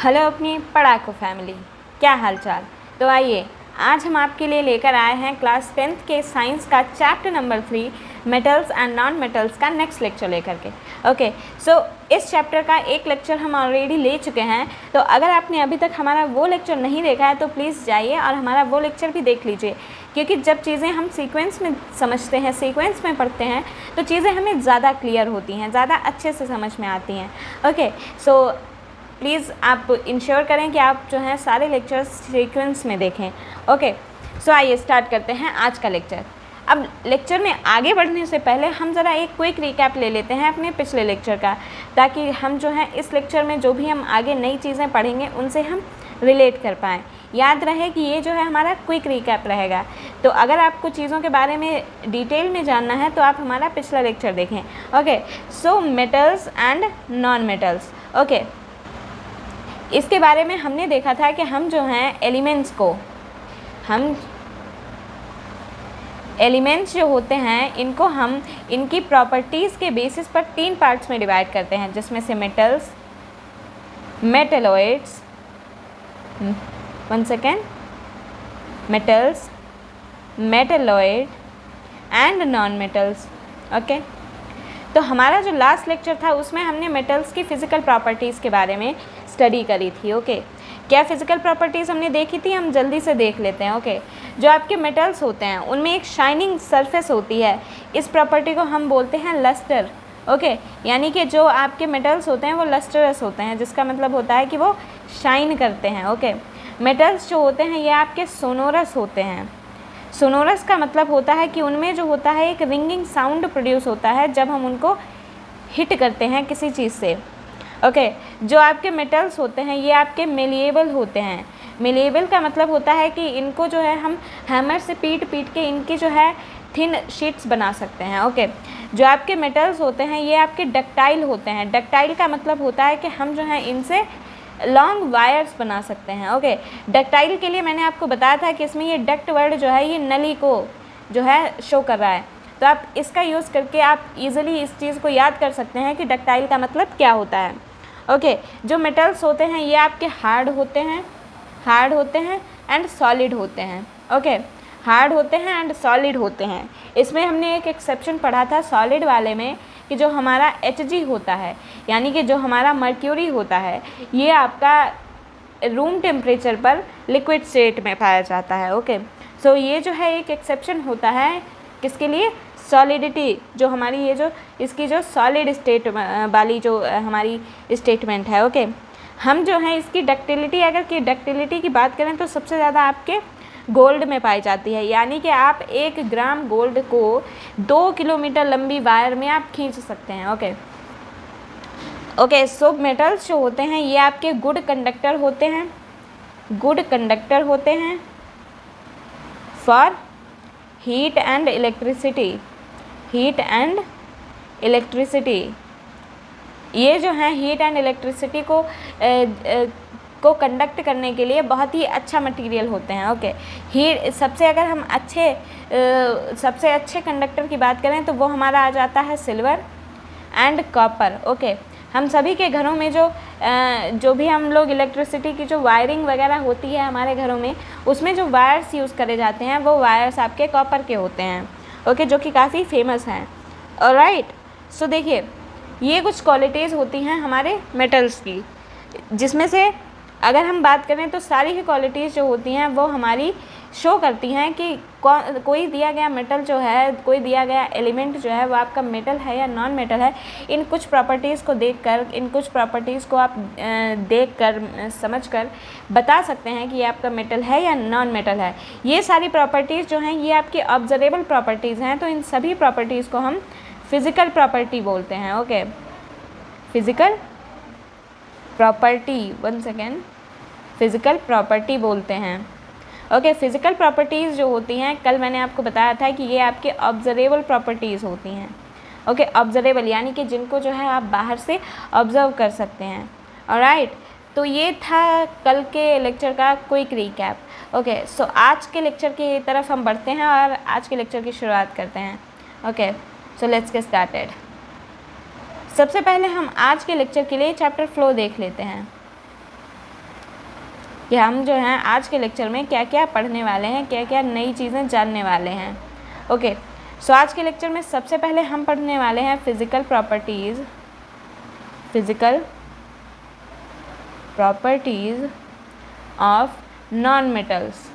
Hello अपनी पढ़ाकू family, क्या हाल चाल। तो आइए आज हम आपके लिए लेकर आए हैं क्लास 10th के साइंस का chapter number 3 metals and non metals का नेक्स्ट लेक्चर लेकर के। ओके, सो इस चैप्टर का एक लेक्चर हम ऑलरेडी ले चुके हैं। तो अगर आपने अभी तक हमारा वो लेक्चर नहीं देखा है तो प्लीज़ जाइए और हमारा वो लेक्चर भी देख लीजिए, क्योंकि जब चीज़ें हम सीक्वेंस में समझते हैं, सीक्वेंस में पढ़ते हैं, तो चीज़ें हमें ज़्यादा क्लियर होती हैं, ज़्यादा अच्छे से समझ में आती हैं। ओके, सो प्लीज़ आप इंश्योर करें कि आप जो हैं सारे लेक्चर्स सीक्वेंस में देखें। ओके, सो आइए स्टार्ट करते हैं आज का लेक्चर। अब लेक्चर में आगे बढ़ने से पहले हम ज़रा एक क्विक रिकैप ले लेते हैं अपने पिछले लेक्चर का, ताकि हम जो है इस लेक्चर में जो भी हम आगे नई चीज़ें पढ़ेंगे उनसे हम रिलेट कर पाएँ। याद रहे कि ये जो है हमारा क्विक रिकैप रहेगा। तो अगर आपको चीज़ों के बारे में डिटेल में जानना है तो आप हमारा पिछला लेक्चर देखें। Okay, so metals and non metals. Okay, इसके बारे में हमने देखा था कि हम जो हैं एलिमेंट्स जो होते हैं इनको हम इनकी प्रॉपर्टीज़ के बेसिस पर 3 पार्ट्स में डिवाइड करते हैं, जिसमें से metals, metalloids, metals, metalloid and non metals. Okay, तो हमारा जो लास्ट लेक्चर था उसमें हमने मेटल्स की फ़िज़िकल प्रॉपर्टीज़ के बारे में स्टडी करी थी। ओके, क्या फ़िज़िकल प्रॉपर्टीज़ हमने देखी थी, हम जल्दी से देख लेते हैं। ओके, जो आपके मेटल्स होते हैं उनमें एक शाइनिंग सरफेस होती है, इस प्रॉपर्टी को हम बोलते हैं लस्टर। ओके, यानी कि जो आपके मेटल्स होते हैं वो लस्टरस होते हैं, जिसका मतलब होता है कि वो शाइन करते हैं। ओके, मेटल्स जो होते हैं ये आपके सोनोरस होते हैं। सोनोरस का मतलब होता है कि उनमें जो होता है एक रिंगिंग साउंड प्रोड्यूस होता है जब हम उनको हिट करते हैं किसी चीज़ से। ओके, जो आपके मेटल्स होते हैं ये आपके मेलिएबल होते हैं। मेलिएबल का मतलब होता है कि इनको जो है हम हैमर से पीट के इनकी जो है थिन शीट्स बना सकते हैं। ओके, जो आपके मेटल्स होते हैं ये आपके डक्टाइल होते हैं। डक्टाइल का मतलब होता है कि हम जो है इनसे लॉन्ग वायर्स बना सकते हैं। ओके, डक्टाइल के लिए मैंने आपको बताया था कि इसमें ये डक्ट वर्ड जो है ये नली को जो है शो कर रहा है, तो आप इसका यूज़ करके आप इजीली इस चीज़ को याद कर सकते हैं कि डक्टाइल का मतलब क्या होता है। ओके, जो मेटल्स होते हैं ये आपके हार्ड होते हैं एंड सॉलिड होते हैं। ओके, हार्ड होते हैं एंड सॉलिड होते हैं। इसमें हमने एक एक्सेप्शन पढ़ा था सॉलिड वाले में कि जो हमारा Hg होता है, यानी कि जो हमारा मर्क्यूरी होता है, ये आपका रूम टेम्परेचर पर लिक्विड स्टेट में पाया जाता है। ओके, सो ये जो है एक एक्सेप्शन होता है किसके लिए, सॉलिडिटी, जो हमारी ये जो इसकी जो सॉलिड स्टेट वाली जो हमारी स्टेटमेंट है। ओके, हम जो है इसकी डक्टिलिटी, अगर की डक्टिलिटी की बात करें तो सबसे ज़्यादा आपके गोल्ड में पाई जाती है, यानी कि आप 1 ग्राम गोल्ड को 2 किलोमीटर लंबी वायर में आप खींच सकते हैं। ओके, सो मेटल्स जो होते हैं ये आपके गुड कंडक्टर होते हैं फॉर हीट एंड इलेक्ट्रिसिटी। ये जो है हीट एंड इलेक्ट्रिसिटी को कंडक्ट करने के लिए बहुत ही अच्छा मटेरियल होते हैं। ओके, हीट अगर हम सबसे अच्छे कंडक्टर की बात करें तो वो हमारा आ जाता है सिल्वर एंड कॉपर। ओके, हम सभी के घरों में जो भी हम लोग इलेक्ट्रिसिटी की जो वायरिंग वगैरह होती है हमारे घरों में, उसमें जो वायर्स यूज़ करे जाते हैं वो वायर्स आपके कॉपर के होते हैं। ओके, जो कि काफ़ी फेमस हैं। ऑलराइट, सो देखिए ये कुछ क्वालिटीज़ होती हैं हमारे मेटल्स की, जिसमें से अगर हम बात करें तो सारी ही क्वालिटीज़ जो होती हैं वो हमारी शो करती हैं कि कोई दिया गया मेटल जो है, कोई दिया गया एलिमेंट जो है वो आपका मेटल है या नॉन मेटल है। इन कुछ प्रॉपर्टीज़ को देखकर, इन कुछ प्रॉपर्टीज़ को आप देखकर, समझकर बता सकते हैं कि ये आपका मेटल है या नॉन मेटल है। ये सारी प्रॉपर्टीज़ जो हैं ये आपकी ऑब्जर्वेबल प्रॉपर्टीज़ हैं, तो इन सभी प्रॉपर्टीज़ को हम फिज़िकल प्रॉपर्टी बोलते हैं। Okay, physical property, physical property बोलते हैं। ओके, फिज़िकल प्रॉपर्टीज़ जो होती हैं, कल मैंने आपको बताया था कि ये आपके ऑब्जर्वेबल प्रॉपर्टीज़ होती हैं। ओके, ऑब्जर्वेबल यानी कि जिनको जो है आप बाहर से ऑब्ज़र्व कर सकते हैं। ऑलराइट, तो ये था कल के लेक्चर का क्विक रिकैप। ओके, सो आज के लेक्चर की तरफ हम बढ़ते हैं और आज के लेक्चर की शुरुआत करते हैं। Okay, so let's get started. सबसे पहले हम आज के लेक्चर के लिए चैप्टर फ्लो देख लेते हैं। कि हम जो हैं आज के लेक्चर में क्या क्या पढ़ने वाले हैं, क्या क्या नई चीज़ें जानने वाले हैं। ओके, सो आज के लेक्चर में सबसे पहले हम पढ़ने वाले हैं physical properties of non metals.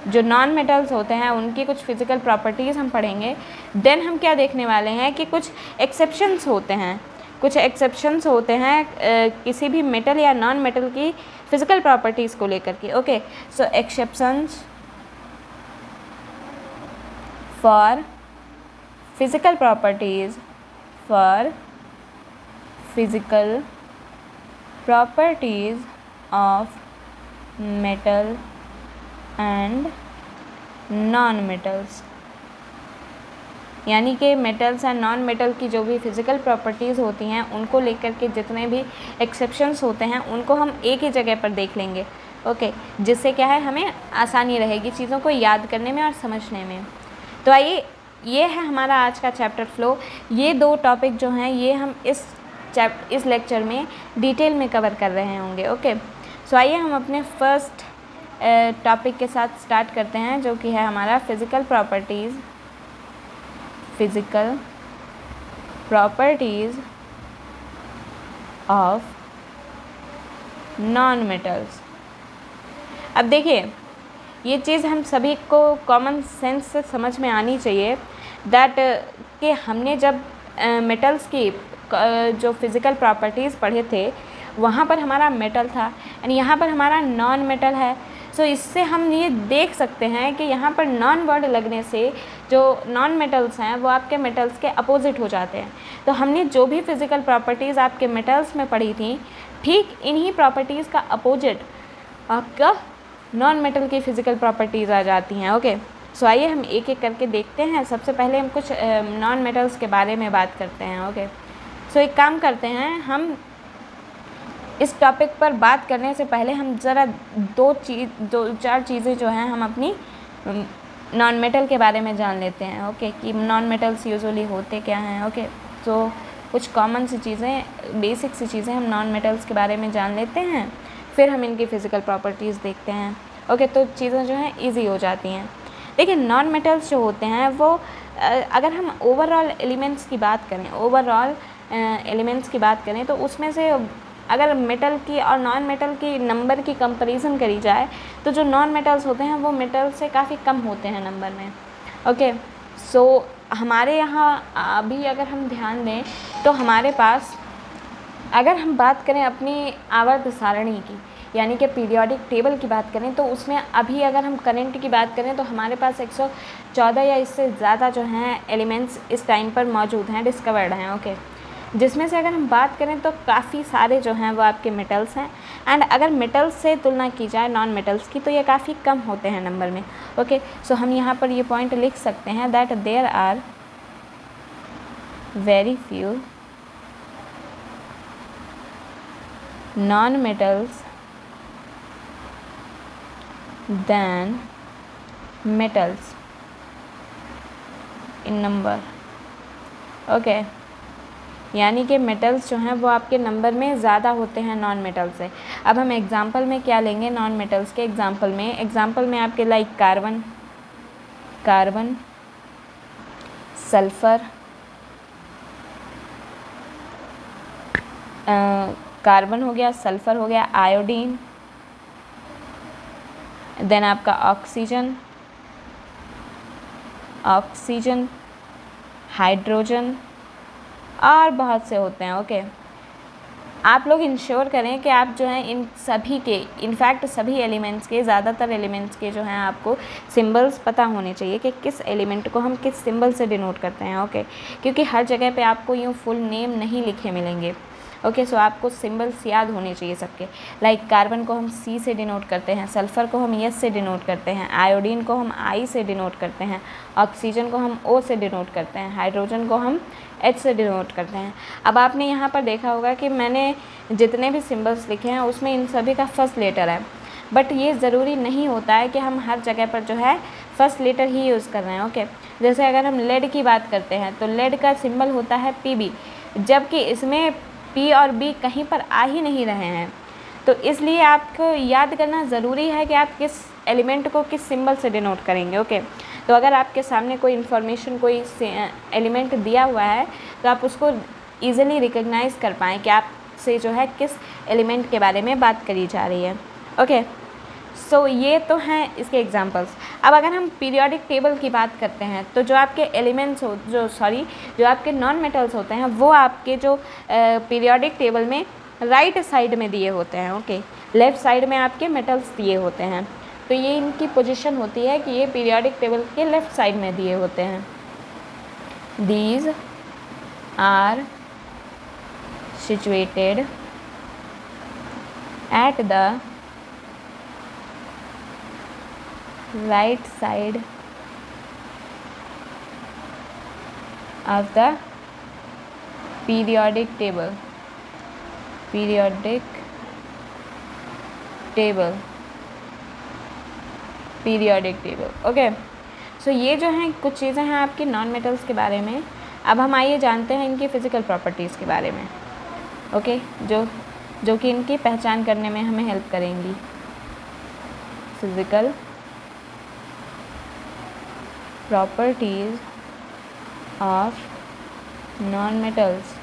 जो नॉन मेटल्स होते हैं उनकी कुछ फिज़िकल प्रॉपर्टीज़ हम पढ़ेंगे। देन हम क्या देखने वाले हैं कि कुछ एक्सेप्शंस होते हैं, किसी भी मेटल या नॉन मेटल की फिज़िकल प्रॉपर्टीज़ को लेकर के। Okay, so exceptions for physical properties of metal and non metals, यानी कि मेटल्स एंड नॉन मेटल की जो भी फिज़िकल प्रॉपर्टीज़ होती हैं उनको लेकर के जितने भी एक्सेप्शंस होते हैं उनको हम एक ही जगह पर देख लेंगे। ओके, जिससे क्या है हमें आसानी रहेगी चीज़ों को याद करने में और समझने में। तो आइए, ये है हमारा आज का चैप्टर फ्लो। ये 2 टॉपिक जो हैं ये हम इस लेक्चर में डिटेल में कवर कर रहे होंगे। ओके, सो आइए हम अपने फर्स्ट टॉपिक के साथ स्टार्ट करते हैं, जो कि है हमारा physical properties of non metals. अब देखिए, ये चीज़ हम सभी को कॉमन सेंस से समझ में आनी चाहिए दैट कि हमने जब मेटल्स की जो फिज़िकल प्रॉपर्टीज़ पढ़े थे वहाँ पर हमारा मेटल था एंड यहाँ पर हमारा नॉन मेटल है। सो इससे हम ये देख सकते हैं कि यहाँ पर नॉन वर्ड लगने से जो नॉन मेटल्स हैं वो आपके मेटल्स के अपोजिट हो जाते हैं। तो हमने जो भी फिज़िकल प्रॉपर्टीज़ आपके मेटल्स में पढ़ी थी, ठीक इन्हीं प्रॉपर्टीज़ का अपोजिट आपका नॉन मेटल की फ़िज़िकल प्रॉपर्टीज़ आ जाती हैं। ओके, सो आइए हम एक एक करके देखते हैं। सबसे पहले हम कुछ नॉन मेटल्स के बारे में बात करते हैं। ओके, सो एक काम करते हैं, हम इस टॉपिक पर बात करने से पहले हम ज़रा 2-4 चीज़ें जो हैं हम अपनी नॉन मेटल के बारे में जान लेते हैं। ओके, कि नॉन मेटल्स यूजुअली होते क्या हैं। ओके, तो कुछ कॉमन सी चीज़ें, बेसिक सी चीज़ें हम नॉन मेटल्स के बारे में जान लेते हैं, फिर हम इनकी फ़िज़िकल प्रॉपर्टीज़ देखते हैं। ओके, तो चीज़ें जो हैं ईजी हो जाती हैं। देखिए, नॉन मेटल्स जो होते हैं वो अगर हम ओवरऑल एलिमेंट्स की बात करें तो उसमें से अगर मेटल की और नॉन मेटल की नंबर की कंपैरिजन करी जाए तो जो नॉन मेटल्स होते हैं वो मेटल से काफ़ी कम होते हैं नंबर में। ओके, सो हमारे यहाँ अभी अगर हम ध्यान दें तो हमारे पास, अगर हम बात करें अपनी आवर्त सारणी की, यानी कि पीरियोडिक टेबल की बात करें, तो उसमें अभी अगर हम करंट की बात करें तो हमारे पास 114 या इससे ज़्यादा जो हैं एलिमेंट्स इस टाइम पर मौजूद हैं, डिस्कवर्ड हैं। ओके, जिसमें से अगर हम बात करें तो काफ़ी सारे जो हैं वो आपके मेटल्स हैं एंड अगर मेटल्स से तुलना की जाए नॉन मेटल्स की तो ये काफ़ी कम होते हैं नंबर में। ओके, सो हम यहाँ पर ये पॉइंट लिख सकते हैं that there are very few non metals than metals in number. Okay, यानी कि मेटल्स जो हैं वो आपके नंबर में ज़्यादा होते हैं नॉन मेटल से। अब हम एग्जांपल में क्या लेंगे नॉन मेटल्स के एग्जांपल में आपके लाइक कार्बन, सल्फ़र, कार्बन हो गया, सल्फ़र हो गया, आयोडीन, देन आपका ऑक्सीजन, हाइड्रोजन और बहुत से होते हैं। ओके, आप लोग इंश्योर करें कि आप जो हैं इन सभी के, इनफैक्ट सभी एलिमेंट्स के, ज़्यादातर एलिमेंट्स के जो हैं आपको सिंबल्स पता होने चाहिए कि किस एलिमेंट को हम किस सिंबल से डिनोट करते हैं। ओके, क्योंकि हर जगह पे आपको यूँ फुल नेम नहीं लिखे मिलेंगे। ओके, सो आपको सिंबल्स याद होने चाहिए सबके। लाइक कार्बन को हम C से डिनोट करते हैं, सल्फ़र को हम S से डिनोट करते हैं, आयोडीन को हम I से डिनोट करते हैं, ऑक्सीजन को हम O से डिनोट करते हैं, हाइड्रोजन को हम H से डिनोट करते हैं। अब आपने यहाँ पर देखा होगा कि मैंने जितने भी सिंबल्स लिखे हैं उसमें इन सभी का फर्स्ट लेटर है, बट ये ज़रूरी नहीं होता है कि हम हर जगह पर जो है फर्स्ट लेटर ही यूज़ कर रहे हैं। ओके, जैसे अगर हम लेड की बात करते हैं तो लेड का सिंबल होता है Pb, जबकि इसमें P और B कहीं पर आ ही नहीं रहे हैं। तो इसलिए आपको याद करना ज़रूरी है कि आप किस एलिमेंट को किस सिंबल से डिनोट करेंगे। ओके, तो अगर आपके सामने कोई इन्फॉर्मेशन कोई एलिमेंट दिया हुआ है तो आप उसको ईज़िली रिकग्नाइज़ कर पाएँ कि आपसे जो है किस एलिमेंट के बारे में बात करी जा रही है। ओके, सो ये तो हैं इसके एग्जांपल्स। अब अगर हम पीरियोडिक टेबल की बात करते हैं तो जो आपके एलिमेंट्स जो आपके नॉन मेटल्स होते हैं वो आपके जो पीरियोडिक टेबल में राइट साइड में दिए होते हैं। ओके, लेफ़्ट साइड में आपके मेटल्स दिए होते हैं, तो ये इनकी पोजीशन होती है कि ये पीरियोडिक टेबल के लेफ़्ट साइड में दिए होते हैं। These are situated at the right side of the periodic table okay. So ये जो हैं कुछ चीज़ें हैं आपकी नॉन मेटल्स के बारे में। अब हम आइए जानते हैं इनकी फ़िज़िकल प्रॉपर्टीज़ के बारे में। ओके, जो कि इनकी पहचान करने में हमें हेल्प करेंगी। Physical properties of non-metals।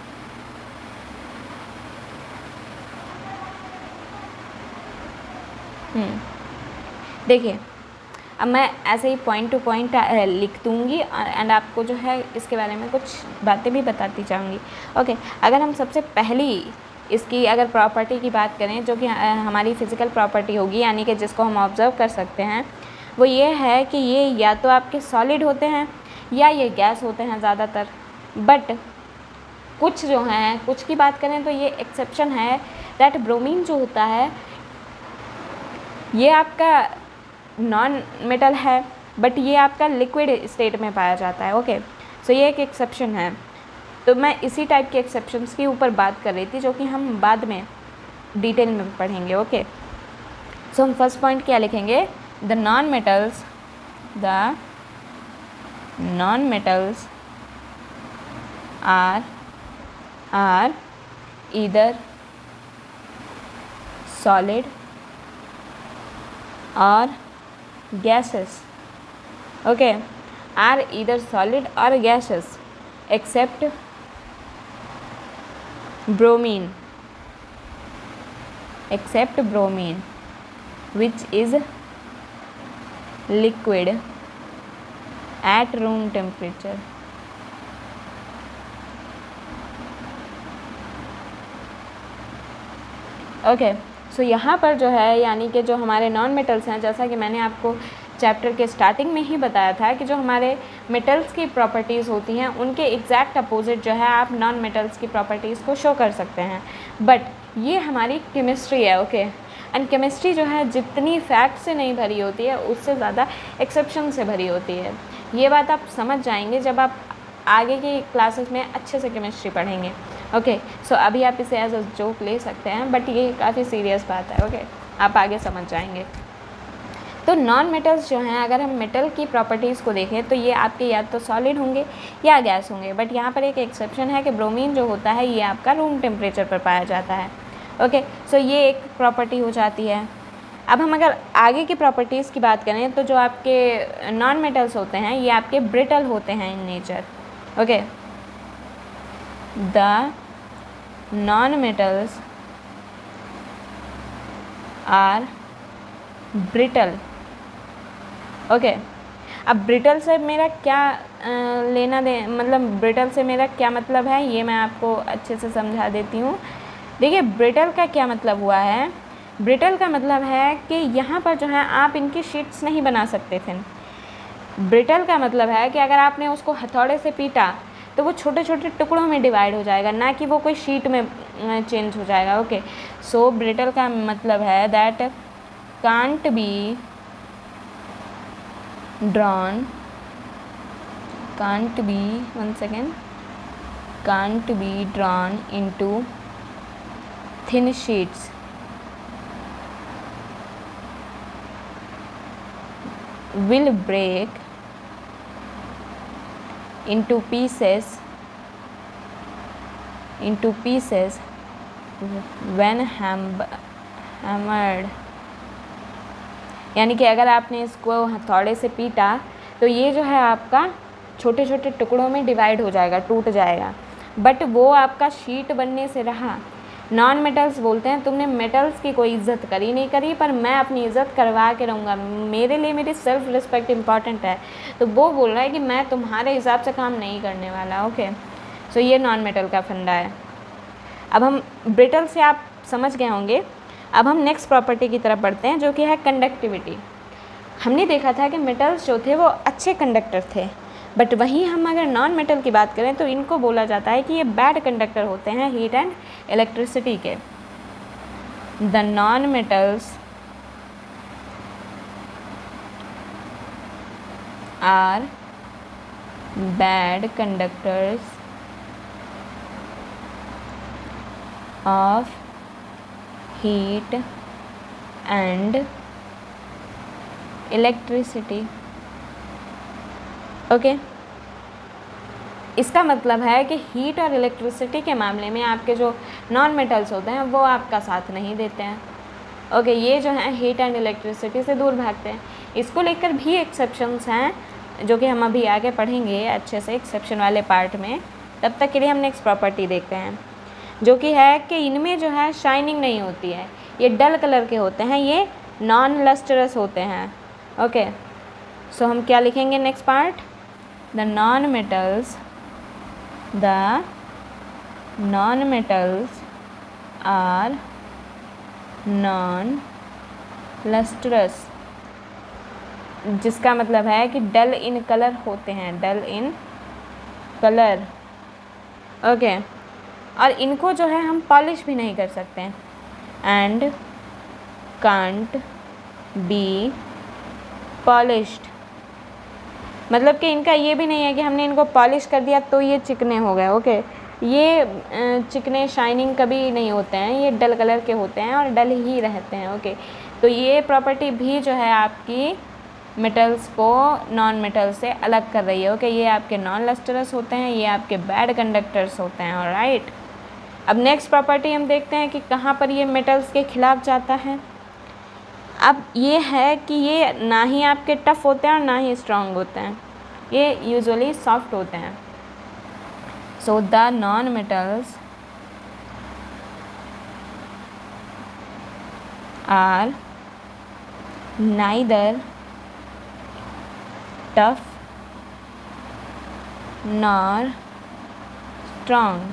देखिए, अब मैं ऐसे ही पॉइंट टू पॉइंट लिख दूँगी एंड आपको जो है इसके बारे में कुछ बातें भी बताती जाऊँगी। ओके, अगर हम सबसे पहली इसकी अगर प्रॉपर्टी की बात करें जो कि हमारी फ़िज़िकल प्रॉपर्टी होगी, यानी कि जिसको हम ऑब्ज़र्व कर सकते हैं, वो ये है कि ये या तो आपके सॉलिड होते हैं या ये गैस होते हैं ज़्यादातर। बट कुछ जो हैं, कुछ की बात करें तो ये एक्सेप्शन है दैट ब्रोमीन जो होता है ये आपका नॉन मेटल है, बट ये आपका लिक्विड स्टेट में पाया जाता है। ओके, सो ये एक एक्सेप्शन है। तो मैं इसी टाइप के एक्सेप्शंस के ऊपर बात कर रही थी जो कि हम बाद में डिटेल में पढ़ेंगे। ओके, सो हम फर्स्ट पॉइंट क्या लिखेंगे? The non-metals are either solid or gases. Okay, are either solid or gases except bromine, which is liquid at room temperature। Okay, so यहाँ पर जो है यानी कि जो हमारे नॉन मेटल्स हैं, जैसा कि मैंने आपको चैप्टर के स्टार्टिंग में ही बताया था कि जो हमारे मेटल्स की प्रॉपर्टीज़ होती हैं उनके एग्जैक्ट अपोजिट जो है आप नॉन मेटल्स की प्रॉपर्टीज़ को शो कर सकते हैं। बट ये हमारी केमिस्ट्री है। ओके, एंड केमिस्ट्री जो है जितनी फैक्ट से नहीं भरी होती है उससे ज़्यादा एक्सेप्शन से भरी होती है। ये बात आप समझ जाएंगे जब आप आगे की क्लासेस में अच्छे से केमिस्ट्री पढ़ेंगे। ओके, सो अभी आप इसे एज अ जोक ले सकते हैं, बट ये काफ़ी सीरियस बात है। ओके, आप आगे समझ जाएंगे। तो नॉन मेटल्स जो हैं, अगर हम मेटल की प्रॉपर्टीज़ को देखें तो ये आपके या तो सॉलिड होंगे या गैस होंगे, बट यहाँ पर एक एक्सेप्शन है कि ब्रोमीन जो होता है ये आपका रूम टेम्परेचर पर पाया जाता है। ओके, सो ये एक प्रॉपर्टी हो जाती है। अब हम अगर आगे की प्रॉपर्टीज़ की बात करें तो जो आपके नॉन मेटल्स होते हैं ये आपके ब्रिटल होते हैं in nature. Okay, the non metals are brittle. Okay, अब ब्रिटल से मेरा क्या मतलब ब्रिटल से मेरा क्या मतलब है ये मैं आपको अच्छे से समझा देती हूँ। देखिए, ब्रिटल का क्या मतलब हुआ है? ब्रिटल का मतलब है कि यहाँ पर जो है आप इनकी शीट्स नहीं बना सकते थे। ब्रिटल का मतलब है कि अगर आपने उसको हथौड़े से पीटा तो वो छोटे छोटे टुकड़ों में डिवाइड हो जाएगा, ना कि वो कोई शीट में चेंज हो जाएगा। ओके, सो ब्रिटल का मतलब है that can't be drawn, can't be drawn into thin sheets, will break into pieces when hammered, यानी कि अगर आपने इसको हथौड़े से पीटा तो ये जो है आपका छोटे छोटे टुकड़ों में डिवाइड हो जाएगा, टूट जाएगा, बट वो आपका शीट बनने से रहा। नॉन मेटल्स बोलते हैं तुमने मेटल्स की कोई इज़्ज़त करी नहीं करी, पर मैं अपनी इज़्ज़त करवा के रहूँगा, मेरे लिए मेरी सेल्फ रिस्पेक्ट इम्पॉर्टेंट है। तो वो बोल रहा है कि मैं तुम्हारे हिसाब से काम नहीं करने वाला। ओके, सो ये नॉन मेटल का फंडा है। अब हम ब्रिटल से आप समझ गए होंगे। अब हम नेक्स्ट प्रॉपर्टी की तरफ बढ़ते हैं, जो कि है कंडक्टिविटी। हमने देखा था कि मेटल्स जो थे वो अच्छे कंडक्टर थे, बट वहीं हम अगर नॉन मेटल की बात करें तो इनको बोला जाता है कि ये बैड कंडक्टर होते हैं हीट एंड इलेक्ट्रिसिटी के। The non metals are bad conductors of heat and electricity. Okay, इसका मतलब है कि हीट और इलेक्ट्रिसिटी के मामले में आपके जो नॉन मेटल्स होते हैं वो आपका साथ नहीं देते हैं। ओके, ये जो है हीट एंड इलेक्ट्रिसिटी से दूर भागते हैं। इसको लेकर भी एक्सेप्शंस हैं, जो कि हम अभी आगे पढ़ेंगे अच्छे से एक्सेप्शन वाले पार्ट में। तब तक के लिए हम नेक्स्ट प्रॉपर्टी देखते हैं, जो कि है कि इनमें जो है शाइनिंग नहीं होती है, ये डल कलर के होते हैं, ये नॉन लस्टरस होते हैं। ओके, सो हम क्या लिखेंगे next part? The non-metals are non-lustrous, जिसका मतलब है कि डल इन कलर होते हैं, डल इन कलर। ओके, और इनको जो है हम पॉलिश भी नहीं कर सकते हैं, एंड कांट बी पॉलिश्ड। मतलब कि इनका ये भी नहीं है कि हमने इनको पॉलिश कर दिया तो ये चिकने हो गए। ओके, ये चिकने शाइनिंग कभी नहीं होते हैं, ये डल कलर के होते हैं और डल ही रहते हैं। ओके, तो ये प्रॉपर्टी भी जो है आपकी मेटल्स को नॉन मेटल से अलग कर रही है। ओके, ये आपके नॉन लस्टरस होते हैं, ये आपके बैड कंडक्टर्स होते हैं। ऑलराइट, अब नेक्स्ट प्रॉपर्टी हम देखते हैं कि कहाँ पर ये मेटल्स के खिलाफ जाता है। अब ये है कि ये ना ही आपके टफ़ होते हैं और ना ही स्ट्रॉन्ग होते हैं, ये यूजुअली सॉफ्ट होते हैं। So the non metals are neither tough nor strong,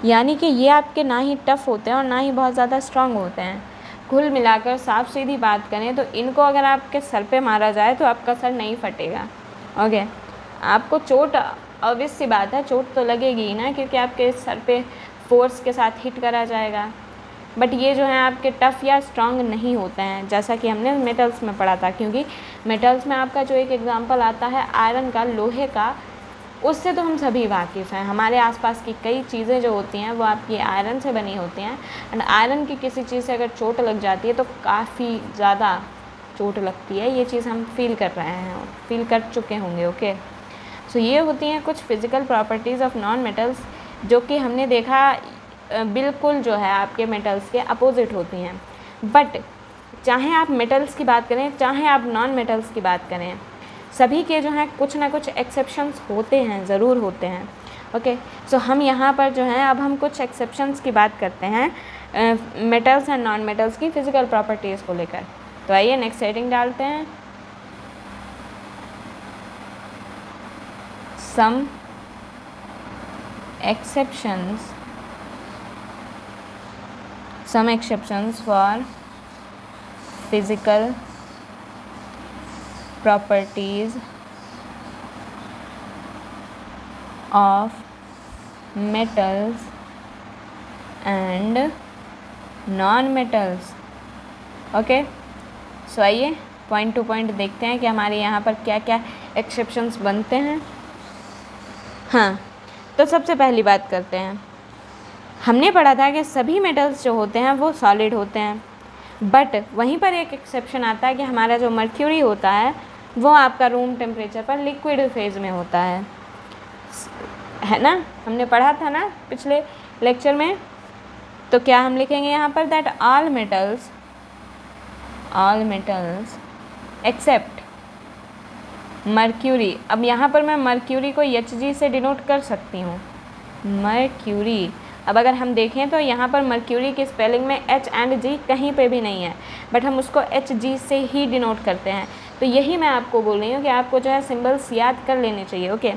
यानी कि ये आपके ना ही टफ़ होते हैं और ना ही बहुत ज़्यादा स्ट्रॉन्ग होते हैं। कुल मिलाकर साफ सीधी बात करें तो इनको अगर आपके सर पे मारा जाए तो आपका सर नहीं फटेगा। ओके, आपको चोट, ऑब्वियस सी बात है, चोट तो लगेगी ही ना, क्योंकि आपके सर पे फोर्स के साथ हिट करा जाएगा। बट ये जो है आपके टफ़ या स्ट्रॉन्ग नहीं होते हैं, जैसा कि हमने मेटल्स में पढ़ा था। क्योंकि मेटल्स में आपका जो एक एग्जाम्पल आता है आयरन का, लोहे का, उससे तो हम सभी वाकिफ़ हैं। हमारे आसपास की कई चीज़ें जो होती हैं वो आपकी आयरन से बनी होती हैं, एंड आयरन की किसी चीज़ से अगर चोट लग जाती है तो काफ़ी ज़्यादा चोट लगती है। ये चीज़ हम फील कर रहे हैं, फील कर चुके होंगे। ओके, सो ये होती हैं कुछ physical properties of non metals, जो कि हमने देखा बिल्कुल जो है आपके मेटल्स के अपोजिट होती हैं। बट चाहे आप मेटल्स की बात करें चाहे आप नॉन मेटल्स की बात करें, सभी के जो हैं कुछ ना कुछ एक्सेप्शंस होते हैं, ज़रूर होते हैं। ओके, सो हम यहाँ पर जो है अब हम कुछ एक्सेप्शंस की बात करते हैं मेटल्स एंड नॉन मेटल्स की फ़िज़िकल प्रॉपर्टीज़ को लेकर। तो आइए नेक्स्ट हेडिंग डालते हैं, some exceptions for physical properties of metals and non-metals। Okay, so आइए पॉइंट टू पॉइंट देखते हैं कि हमारे यहाँ पर क्या क्या एक्सेप्शंस बनते हैं। हाँ, तो सबसे पहली बात करते हैं, हमने पढ़ा था कि सभी मेटल्स जो होते हैं वो सॉलिड होते हैं, बट वहीं पर एक एक्सेप्शन आता है कि हमारा जो मर्क्यूरी होता है वो आपका रूम टेम्परेचर पर लिक्विड फेज़ में होता है ना। हमने पढ़ा था ना पिछले लेक्चर में। तो क्या हम लिखेंगे यहाँ पर, that all metals except mercury. अब यहाँ पर मैं मर्क्यूरी को Hg से डिनोट कर सकती हूँ, मर्क्यूरी। अब अगर हम देखें तो यहाँ पर मर्क्यूरी की स्पेलिंग में H एंड G कहीं पे भी नहीं है, बट हम उसको Hg से ही डिनोट करते हैं। तो यही मैं आपको बोल रही हूँ कि आपको जो है सिंबल्स याद कर लेने चाहिए। Okay,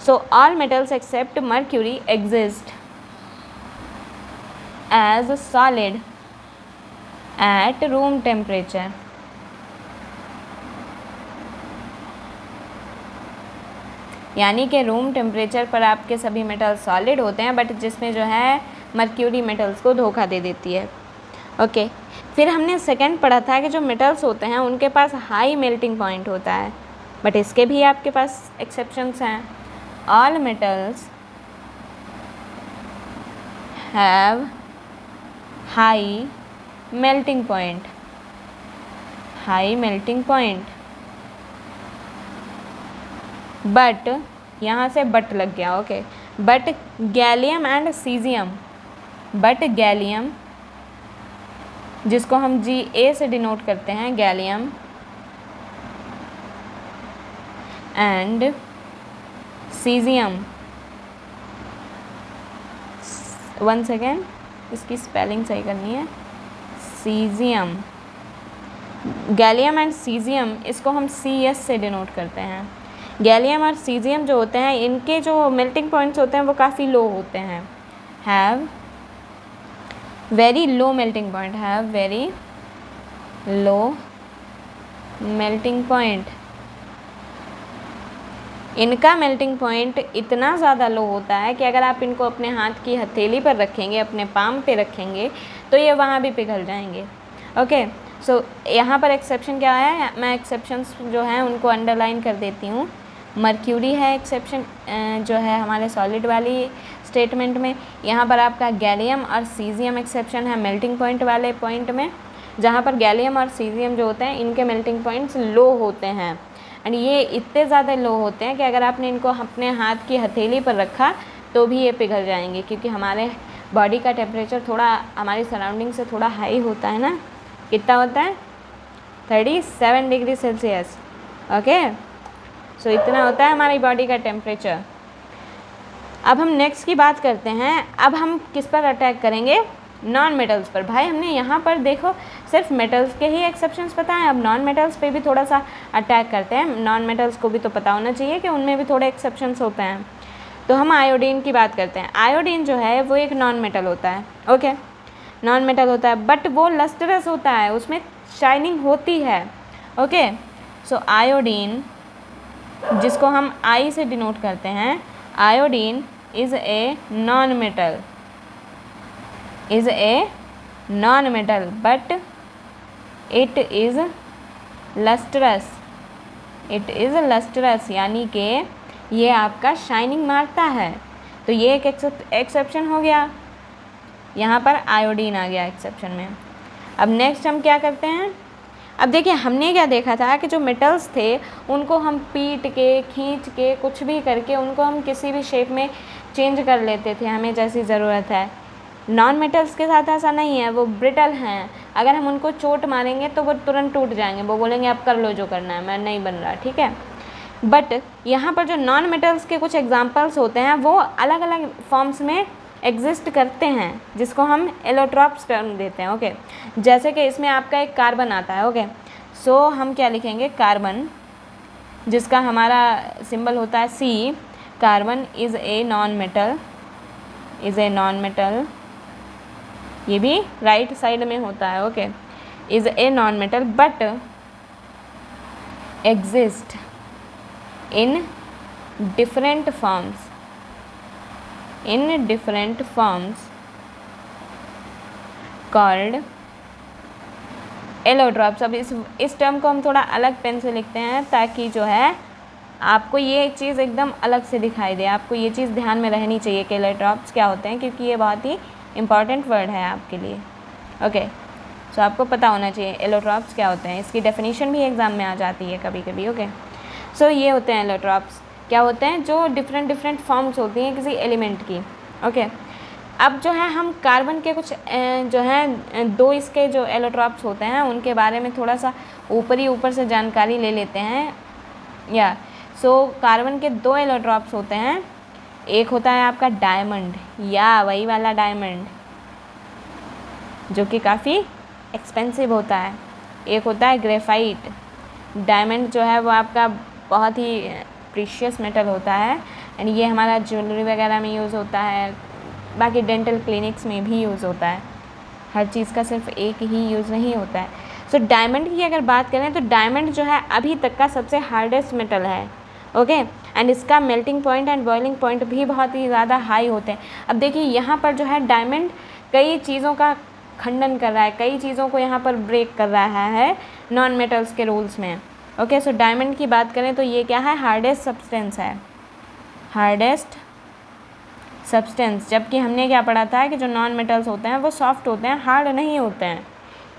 so all metals except mercury exist as solid at room temperature. यानी कि रूम टेम्परेचर पर आपके सभी मेटल सॉलिड होते हैं, बट जिसमें जो है मर्क्यूरी मेटल्स को धोखा दे देती है। ओके, फिर हमने सेकंड पढ़ा था कि जो मेटल्स होते हैं उनके पास हाई मेल्टिंग पॉइंट होता है, बट इसके भी आपके पास एक्सेप्शंस हैं। All metals have high melting point, high melting point, but यहाँ से बट लग गया। Okay, but gallium and caesium, but gallium जिसको हम Ga से डिनोट करते हैं, gallium and caesium, one second इसकी स्पेलिंग सही करनी है, सीजियम, गैलियम एंड सीजियम इसको हम Cs से डिनोट करते हैं। गैलियम और सीजियम जो होते हैं इनके जो मेल्टिंग पॉइंट्स होते हैं वो काफ़ी लो होते हैं, have very low melting point, have very low melting point. इनका मेल्टिंग पॉइंट इतना ज़्यादा लो होता है कि अगर आप इनको अपने हाथ की हथेली पर रखेंगे, अपने पाम पे रखेंगे, तो ये वहाँ भी पिघल जाएंगे। ओके, सो यहाँ पर एक्सेप्शन क्या है, मैं एक्सेप्शंस जो हैं उनको अंडरलाइन कर देती हूँ। मर्क्यूरी है एक्सेप्शन जो है हमारे सॉलिड वाली स्टेटमेंट में। यहाँ पर आपका गैलियम और सीजियम एक्सेप्शन है मेल्टिंग पॉइंट वाले पॉइंट में, जहाँ पर गैलियम और सीजियम जो होते हैं इनके मेल्टिंग पॉइंट्स लो होते हैं, एंड ये इतने ज़्यादा लो होते हैं कि अगर आपने इनको अपने हाथ की हथेली पर रखा तो भी ये पिघल जाएंगे, क्योंकि हमारे बॉडी का टेम्परेचर थोड़ा हमारी सराउंडिंग से थोड़ा हाई होता है ना। कितना होता है, 37 डिग्री सेल्सियस। ओके, सो इतना होता है हमारी बॉडी का टेम्परेचर। अब हम नेक्स्ट की बात करते हैं। अब हम किस पर अटैक करेंगे, नॉन मेटल्स पर। भाई हमने यहाँ पर देखो सिर्फ मेटल्स के ही एक्सेप्शंस पता हैं, अब नॉन मेटल्स पे भी थोड़ा सा अटैक करते हैं। नॉन मेटल्स को भी तो पता होना चाहिए कि उनमें भी थोड़े एक्सेप्शंस होते हैं। तो हम आयोडीन की बात करते हैं। आयोडीन जो है वो एक नॉन मेटल होता है। ओके, नॉन मेटल होता है, बट वो लस्टरस होता है, उसमें शाइनिंग होती है। ओके, सो आयोडीन जिसको हम आई से डिनोट करते हैं, iodine is a non metal, is a non metal, but it is lustrous, it is lustrous, यानी कि ये आपका शाइनिंग मारता है। तो ये एक एक्सेप्शन हो गया, यहाँ पर आयोडीन आ गया एक्सेप्शन में। अब नेक्स्ट हम क्या करते हैं, अब देखिए हमने क्या देखा था कि जो मेटल्स थे उनको हम पीट के, खींच के, कुछ भी करके उनको हम किसी भी शेप में चेंज कर लेते थे हमें जैसी ज़रूरत है। नॉन मेटल्स के साथ ऐसा नहीं है, वो ब्रिटल हैं, अगर हम उनको चोट मारेंगे तो वो तुरंत टूट जाएंगे, वो बोलेंगे आप कर लो जो करना है, मैं नहीं बन रहा, ठीक है। बट यहाँ पर जो नॉन मेटल्स के कुछ एग्जांपल्स होते हैं वो अलग अलग फॉर्म्स में एग्जिस्ट करते हैं, जिसको हम एलोट्रॉप्स टर्म देते हैं। ओके, जैसे कि इसमें आपका एक कार्बन आता है। ओके, सो हम क्या लिखेंगे, कार्बन जिसका हमारा सिंबल होता है C, carbon is a non metal, is a non metal, ये भी राइट साइड में होता है। Okay, is a non metal but exist in different forms, in different forms called allotropes. अब इस टर्म को हम थोड़ा अलग पेन से लिखते हैं ताकि जो है आपको ये चीज़ एकदम अलग से दिखाई दे, आपको ये चीज़ ध्यान में रहनी चाहिए कि एलोट्रॉप्स क्या होते हैं, क्योंकि ये बहुत ही इंपॉर्टेंट वर्ड है आपके लिए। ओके, सो आपको पता होना चाहिए एलोट्रॉप्स क्या होते हैं, इसकी डेफिनेशन भी एग्ज़ाम में आ जाती है कभी कभी। ओके, सो ये होते हैं एलोट्रॉप्स, क्या होते हैं, जो डिफरेंट फॉर्म्स होती हैं किसी एलिमेंट की। ओके, अब जो है हम कार्बन के कुछ जो है 2 इसके जो एलोट्रॉप्स होते हैं उनके बारे में थोड़ा सा ऊपर से जानकारी ले लेते हैं। या कार्बन के 2 एलोट्रॉप्स होते हैं। एक होता है आपका डायमंड, या वही वाला डायमंड जो कि काफ़ी एक्सपेंसिव होता है। एक होता है ग्रेफाइट। डायमंड जो है वो आपका बहुत ही प्रीशियस मेटल होता है एंड ये हमारा ज्वेलरी वगैरह में यूज़ होता है, बाकी डेंटल क्लिनिक्स में भी यूज़ होता है। हर चीज़ का सिर्फ एक ही यूज़ नहीं होता है। डायमंड की अगर बात करें तो डायमंड जो है अभी तक का सबसे हार्डेस्ट मेटल है। ओके एंड इसका melting point and boiling point भी बहुत ही ज़्यादा हाई होते हैं। अब देखिए यहाँ पर जो है डायमंड कई चीज़ों का खंडन कर रहा है, कई चीज़ों को यहाँ पर ब्रेक कर रहा है नॉन मेटल्स के रूल्स में। ओके डायमंड की बात करें तो ये क्या है, हार्डेस्ट सब्सटेंस है, हार्डेस्ट सब्सटेंस। जबकि हमने क्या पढ़ा था कि जो नॉन मेटल्स होते हैं वो सॉफ्ट होते हैं, हार्ड नहीं होते हैं।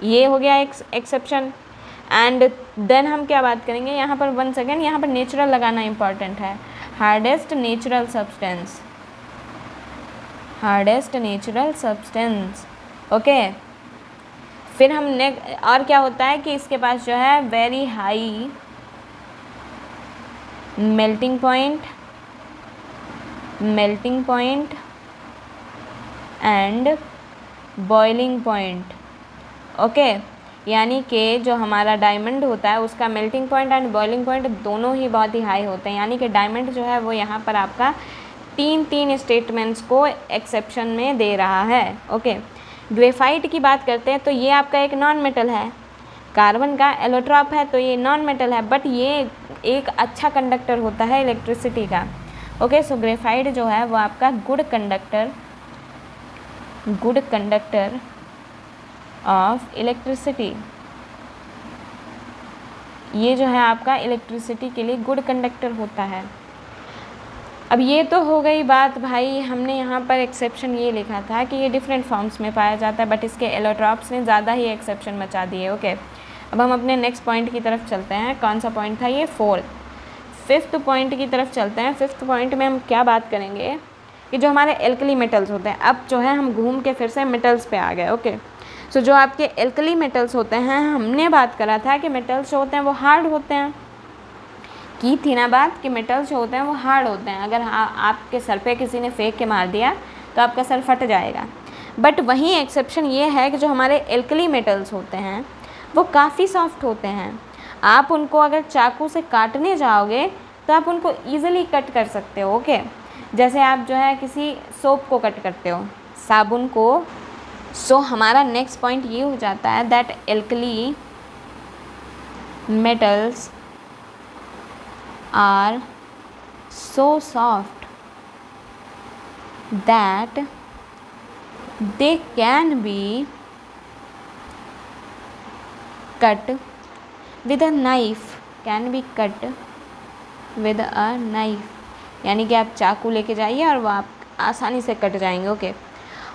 ये हो गया एक एक्सेप्शन। एंड देन हम क्या बात करेंगे यहाँ पर, 1 सेकेंड, यहाँ पर नेचुरल लगाना इम्पॉर्टेंट है। Hardest natural substance, hardest natural substance. Okay फिर हमने और क्या होता है कि इसके पास जो है very high melting point and boiling point. Okay यानी कि जो हमारा डायमंड होता है उसका melting point and boiling point दोनों ही बहुत ही हाई होते हैं। यानी कि डायमंड जो है वो यहाँ पर आपका 3 स्टेटमेंट्स को एक्सेप्शन में दे रहा है। ओके ग्रेफाइट की बात करते हैं तो ये आपका एक नॉन मेटल है, कार्बन का एलोट्रॉप है तो ये नॉन मेटल है, बट ये एक अच्छा कंडक्टर होता है इलेक्ट्रिसिटी का। ओके ग्रेफाइट जो है वो आपका गुड कंडक्टर ऑफ इलेक्ट्रिसिटी, ये जो है आपका इलेक्ट्रिसिटी के लिए गुड कंडक्टर होता है। अब ये तो हो गई बात भाई, हमने यहाँ पर एक्सेप्शन ये लिखा था कि ये डिफरेंट फॉर्म्स में पाया जाता है, बट इसके एलोट्रॉप्स ने ज़्यादा ही एक्सेप्शन मचा दिए। ओके अब हम अपने नेक्स्ट पॉइंट की तरफ चलते हैं। कौन सा पॉइंट था ये, 5th पॉइंट की तरफ चलते हैं। 5th पॉइंट में हम क्या बात करेंगे कि जो हमारे एल्कली मेटल्स होते हैं, अब जो है हम घूम के फिर से मेटल्स पे आ गए। ओके जो आपके एल्कली मेटल्स होते हैं, हमने बात करा था कि मेटल्स जो होते हैं वो हार्ड होते हैं, की थी ना बात कि मेटल्स जो होते हैं वो हार्ड होते हैं। अगर आपके सर पे किसी ने फेंक के मार दिया तो आपका सर फट जाएगा। बट वहीं एक्सेप्शन ये है कि जो हमारे एल्कली मेटल्स होते हैं वो काफ़ी सॉफ्ट होते हैं। आप उनको अगर चाकू से काटने जाओगे तो आप उनको ईज़िली कट कर सकते हो। ओके जैसे आप जो है किसी सोप को कट करते हो, साबुन को। हमारा नेक्स्ट पॉइंट ये हो जाता है that alkali metals are so soft that they can be cut with a knife, यानी कि आप चाकू लेके जाइए और वो आप आसानी से कट जाएंगे। ओके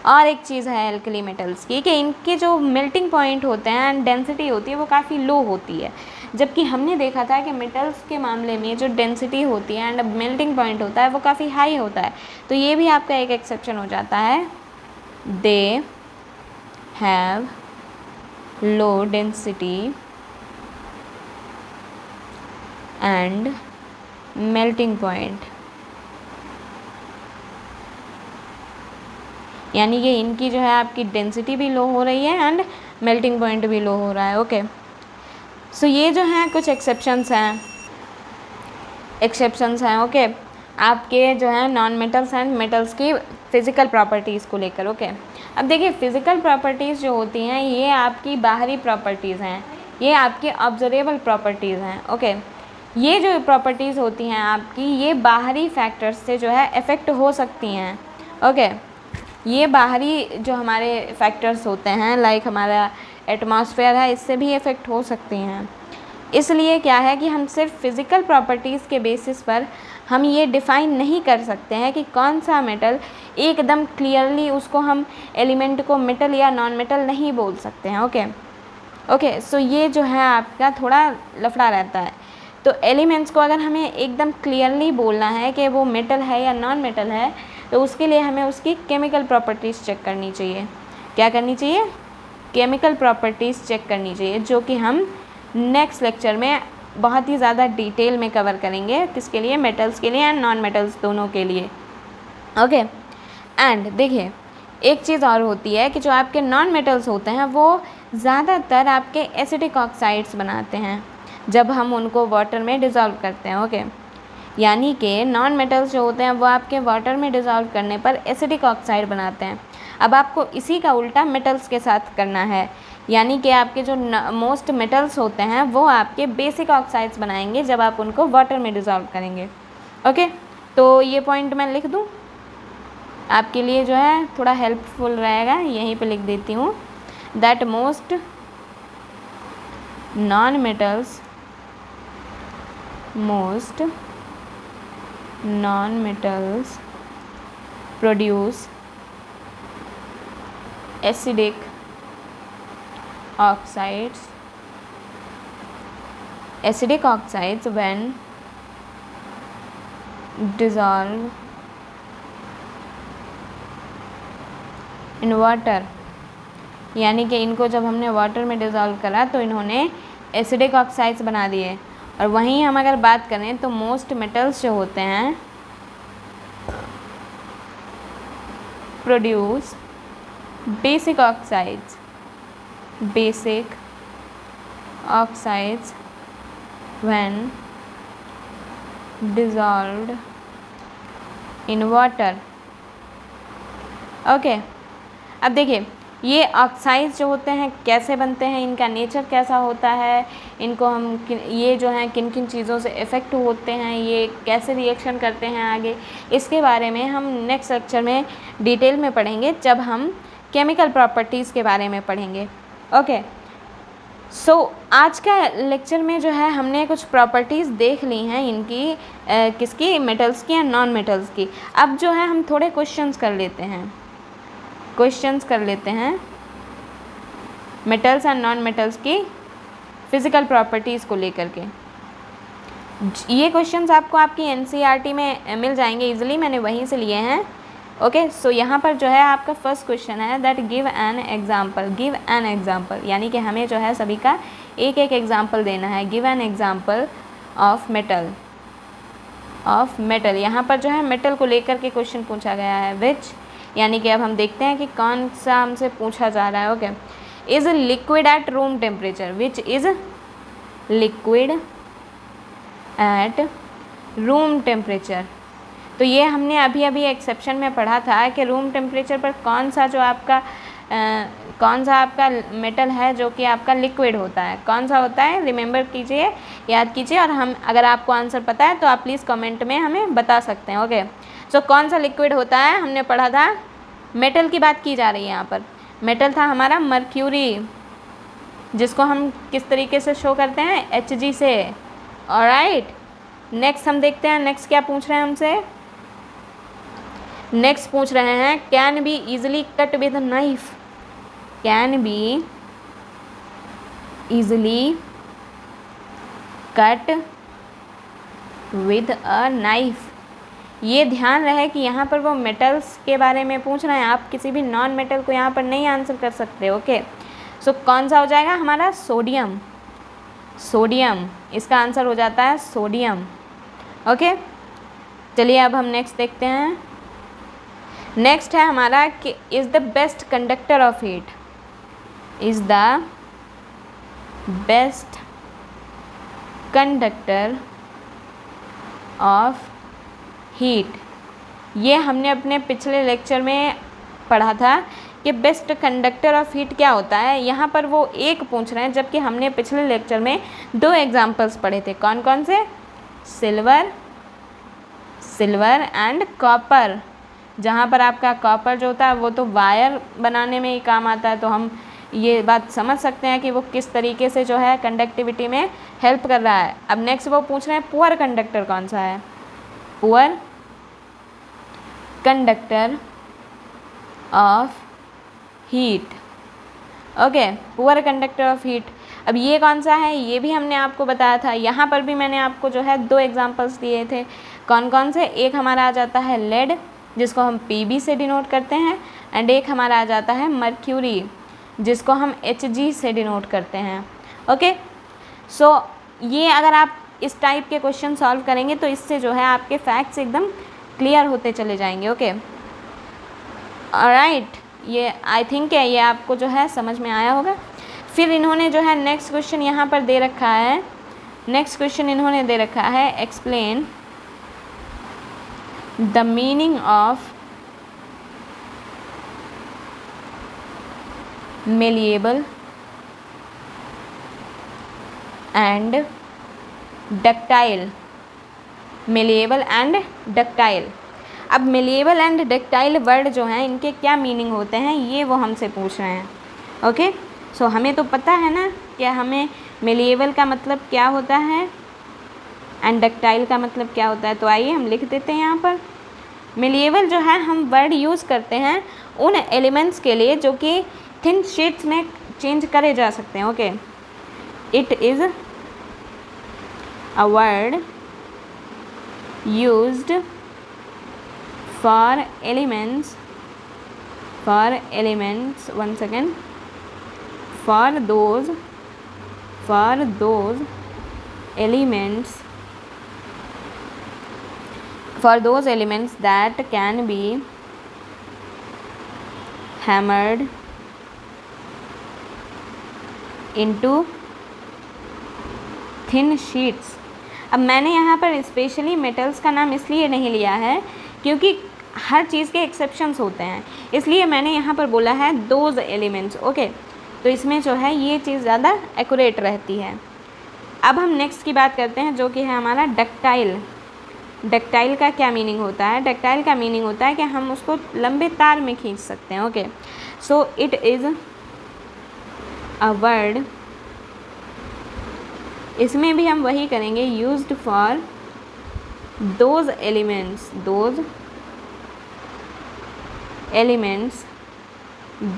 और एक चीज़ है एल्कली मेटल्स की कि इनके जो मेल्टिंग पॉइंट होते हैं एंड डेंसिटी होती है वो काफ़ी लो होती है, जबकि हमने देखा था कि मेटल्स के मामले में जो डेंसिटी होती है एंड मेल्टिंग पॉइंट होता है वो काफ़ी हाई होता है। तो ये भी आपका एक एक्सेप्शन हो जाता है, they have low density and melting point, यानी कि इनकी जो है आपकी डेंसिटी भी लो हो रही है एंड मेल्टिंग पॉइंट भी लो हो रहा है। ओके ये जो हैं कुछ एक्सेप्शंस हैं। ओके आपके जो है नॉन मेटल्स एंड मेटल्स की फ़िज़िकल प्रॉपर्टीज़ को लेकर। ओके अब देखिए फ़िज़िकल प्रॉपर्टीज़ जो होती हैं ये आपकी बाहरी प्रॉपर्टीज़ हैं, ये आपकी ऑब्जर्वेबल प्रॉपर्टीज़ हैं। ओके ये जो प्रॉपर्टीज़ होती हैं आपकी, ये बाहरी फैक्टर्स से जो है इफ़ेक्ट हो सकती हैं। ओके ये बाहरी जो हमारे फैक्टर्स होते हैं लाइक हमारा एटमॉस्फेयर है, इससे भी इफ़ेक्ट हो सकती हैं। इसलिए क्या है कि हम सिर्फ फ़िज़िकल प्रॉपर्टीज़ के बेसिस पर हम ये डिफ़ाइन नहीं कर सकते हैं कि कौन सा मेटल, एकदम क्लियरली उसको हम एलिमेंट को मेटल या नॉन मेटल नहीं बोल सकते हैं। ओके ये जो है आपका थोड़ा लफड़ा रहता है। तो एलिमेंट्स को अगर हमें एकदम क्लियरली बोलना है कि वो मेटल है या नॉन मेटल है, तो उसके लिए हमें उसकी केमिकल प्रॉपर्टीज़ चेक करनी चाहिए। क्या करनी चाहिए? केमिकल प्रॉपर्टीज़ चेक करनी चाहिए, जो कि हम नेक्स्ट लेक्चर में बहुत ही ज़्यादा डिटेल में कवर करेंगे। किसके लिए? मेटल्स के लिए एंड नॉन मेटल्स दोनों के लिए। ओके, एंड देखिए एक चीज़ और होती है कि जो आपके नॉन मेटल्स होते हैं वो ज़्यादातर आपके एसिडिक ऑक्साइड्स बनाते हैं जब हम उनको वाटर में डिज़ोल्व करते हैं। ओके, यानी कि नॉन मेटल्स जो होते हैं वो आपके वाटर में डिज़ोल्व करने पर एसिडिक ऑक्साइड बनाते हैं। अब आपको इसी का उल्टा मेटल्स के साथ करना है, यानी कि आपके जो मोस्ट मेटल्स होते हैं वो आपके बेसिक ऑक्साइड्स बनाएंगे जब आप उनको वाटर में डिज़ोल्व करेंगे। ओके, तो ये पॉइंट मैं लिख दूँ आपके लिए, जो है थोड़ा हेल्पफुल रहेगा। यहीं पे लिख देती हूँ that most non metals produce acidic oxides when dissolved in water, यानी कि इनको जब हमने वाटर में डिज़ोल्व करा तो इन्होंने एसिडिक ऑक्साइड्स बना दिए। और वहीं हम अगर बात करें तो मोस्ट मेटल्स जो होते हैं produce basic oxides when dissolved in water. Okay, अब देखिए ये ऑक्साइड्स जो होते हैं कैसे बनते हैं, इनका नेचर कैसा होता है, इनको हम ये जो हैं किन किन चीज़ों से इफ़ेक्ट होते हैं, ये कैसे रिएक्शन करते हैं आगे, इसके बारे में हम नेक्स्ट लेक्चर में डिटेल में पढ़ेंगे जब हम केमिकल प्रॉपर्टीज़ के बारे में पढ़ेंगे। ओके, सो आज का लेक्चर में जो है हमने कुछ प्रॉपर्टीज़ देख ली हैं इनकी, किसकी? मेटल्स की या नॉन मेटल्स की। अब जो है हम थोड़े क्वेश्चंस कर लेते हैं मेटल्स एंड नॉन मेटल्स की फ़िज़िकल प्रॉपर्टीज़ को लेकर के। ये क्वेश्चंस आपको आपकी एनसीईआरटी में मिल जाएंगे इजीली, मैंने वहीं से लिए हैं। ओके, सो यहाँ पर जो है आपका फर्स्ट क्वेश्चन है दैट गिव एन एग्जाम्पल, यानी कि हमें जो है सभी का एक एक एग्जाम्पल देना है। Give an example of metal, यहाँ पर जो है मेटल को लेकर के क्वेश्चन पूछा गया है। विच, यानी कि अब हम देखते हैं कि कौन सा हमसे पूछा जा रहा है। Okay, is liquid at room temperature, which is liquid at room temperature. तो ये हमने अभी एक्सेप्शन में पढ़ा था कि रूम टेम्परेचर पर कौन सा आपका मेटल है जो कि आपका लिक्विड होता है, कौन सा होता है, रिमेंबर कीजिए, याद कीजिए। और हम अगर आपको आंसर पता है तो आप प्लीज़ कमेंट में हमें बता सकते हैं। ओके, सो कौन सा लिक्विड होता है, हमने पढ़ा था मेटल की बात की जा रही है यहाँ पर। मेटल था हमारा मर्क्यूरी, जिसको हम किस तरीके से शो करते हैं, Hg से। ऑलराइट, नेक्स्ट हम देखते हैं नेक्स्ट क्या पूछ रहे हैं हमसे। नेक्स्ट पूछ रहे हैं can be easily cut with knife, can be easily cut with a knife. ये ध्यान रहे कि यहाँ पर वो मेटल्स के बारे में पूछ रहे हैं, आप किसी भी नॉन मेटल को यहाँ पर नहीं आंसर कर सकते। ओके, सो कौन सा हो जाएगा हमारा? सोडियम, इसका आंसर हो जाता है सोडियम। ओके, चलिए अब हम नेक्स्ट देखते हैं। नेक्स्ट है हमारा कि is the best conductor of heat, is the best conductor of heat. ये हमने अपने पिछले लेक्चर में पढ़ा था कि बेस्ट कंडक्टर ऑफ हीट क्या होता है। यहाँ पर वो एक पूछ रहे हैं, जबकि हमने पिछले लेक्चर में 2 एग्जाम्पल्स पढ़े थे। कौन कौन से? Silver and copper. जहाँ पर आपका कॉपर जो होता है वो तो वायर बनाने में ही काम आता है, तो हम ये बात समझ सकते हैं कि वो किस तरीके से जो है कंडक्टिविटी में हेल्प कर रहा है। अब नेक्स्ट वो पूछ रहे हैं पुअर कंडक्टर कौन सा है, poor conductor of heat. Okay, poor conductor of heat. अब ये कौन सा है, ये भी हमने आपको बताया था। यहाँ पर भी मैंने आपको जो है 2 एग्जांपल्स दिए थे। कौन कौन से? एक हमारा आ जाता है लेड, जिसको हम Pb से डिनोट करते हैं, एंड एक हमारा आ जाता है मर्क्यूरी, जिसको हम Hg से डिनोट करते हैं। ओके, सो ये अगर आप इस टाइप के क्वेश्चन सॉल्व करेंगे तो इससे जो है आपके फैक्ट्स एकदम क्लियर होते चले जाएंगे। ओके, ऑलराइट, ये आई थिंक है ये आपको जो है समझ में आया होगा। फिर इन्होंने जो है नेक्स्ट क्वेश्चन यहाँ पर दे रखा है, नेक्स्ट क्वेश्चन इन्होंने दे रखा है explain the meaning of malleable and ductile, malleable and ductile. अब मेलिएबल एंड डक्टाइल वर्ड जो हैं इनके क्या मीनिंग होते हैं ये वो हमसे पूछ रहे हैं। ओके, सो हमें तो पता है ना कि हमें मेलिएबल का मतलब क्या होता है एंड डक्टाइल का मतलब क्या होता है। तो आइए हम लिख देते हैं यहाँ पर। मेलिएबल जो है हम वर्ड यूज़ करते हैं उन एलिमेंट्स के लिए जो कि थिन शीट्स में चेंज करे जा सकते हैं। Okay, it is a word used for elements, one second, for those elements that can be hammered into thin sheets। अब मैंने यहाँ पर स्पेशली मेटल्स का नाम इसलिए नहीं लिया है क्योंकि हर चीज़ के एक्सेप्शंस होते हैं, इसलिए मैंने यहाँ पर बोला है दोज एलिमेंट्स। ओके, तो इसमें जो है ये चीज़ ज़्यादा एक्यूरेट रहती है। अब हम नेक्स्ट की बात करते हैं जो कि है हमारा डक्टाइल। डक्टाइल का क्या मीनिंग होता है? डक्टाइल का मीनिंग होता है कि हम उसको लंबे तार में खींच सकते हैं। Okay, so it is a word, इसमें भी हम वही करेंगे, used for those elements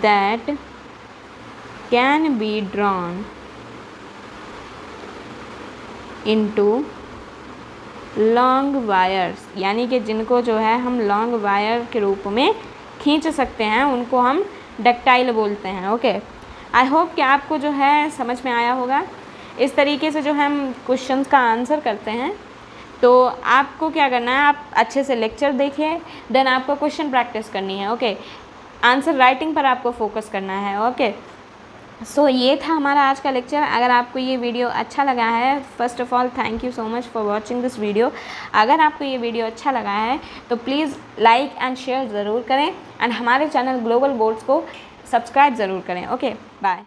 that can be drawn into long wires, यानी कि जिनको जो है हम लॉन्ग वायर के रूप में खींच सकते हैं उनको हम डक्टाइल बोलते हैं। ओके, आई होप कि आपको जो है समझ में आया होगा। इस तरीके से जो हम क्वेश्चंस का आंसर करते हैं। तो आपको क्या करना है, आप अच्छे से लेक्चर देखिए, देन आपको क्वेश्चन प्रैक्टिस करनी है। ओके, आंसर राइटिंग पर आपको फोकस करना है। ओके, सो ये था हमारा आज का लेक्चर। अगर आपको ये वीडियो अच्छा लगा है, first of all thank you so much for watching this video. अगर आपको ये वीडियो अच्छा लगा है तो प्लीज़ लाइक एंड शेयर ज़रूर करें एंड हमारे चैनल ग्लोबल बोर्ड्स को सब्सक्राइब ज़रूर करें। Okay, bye.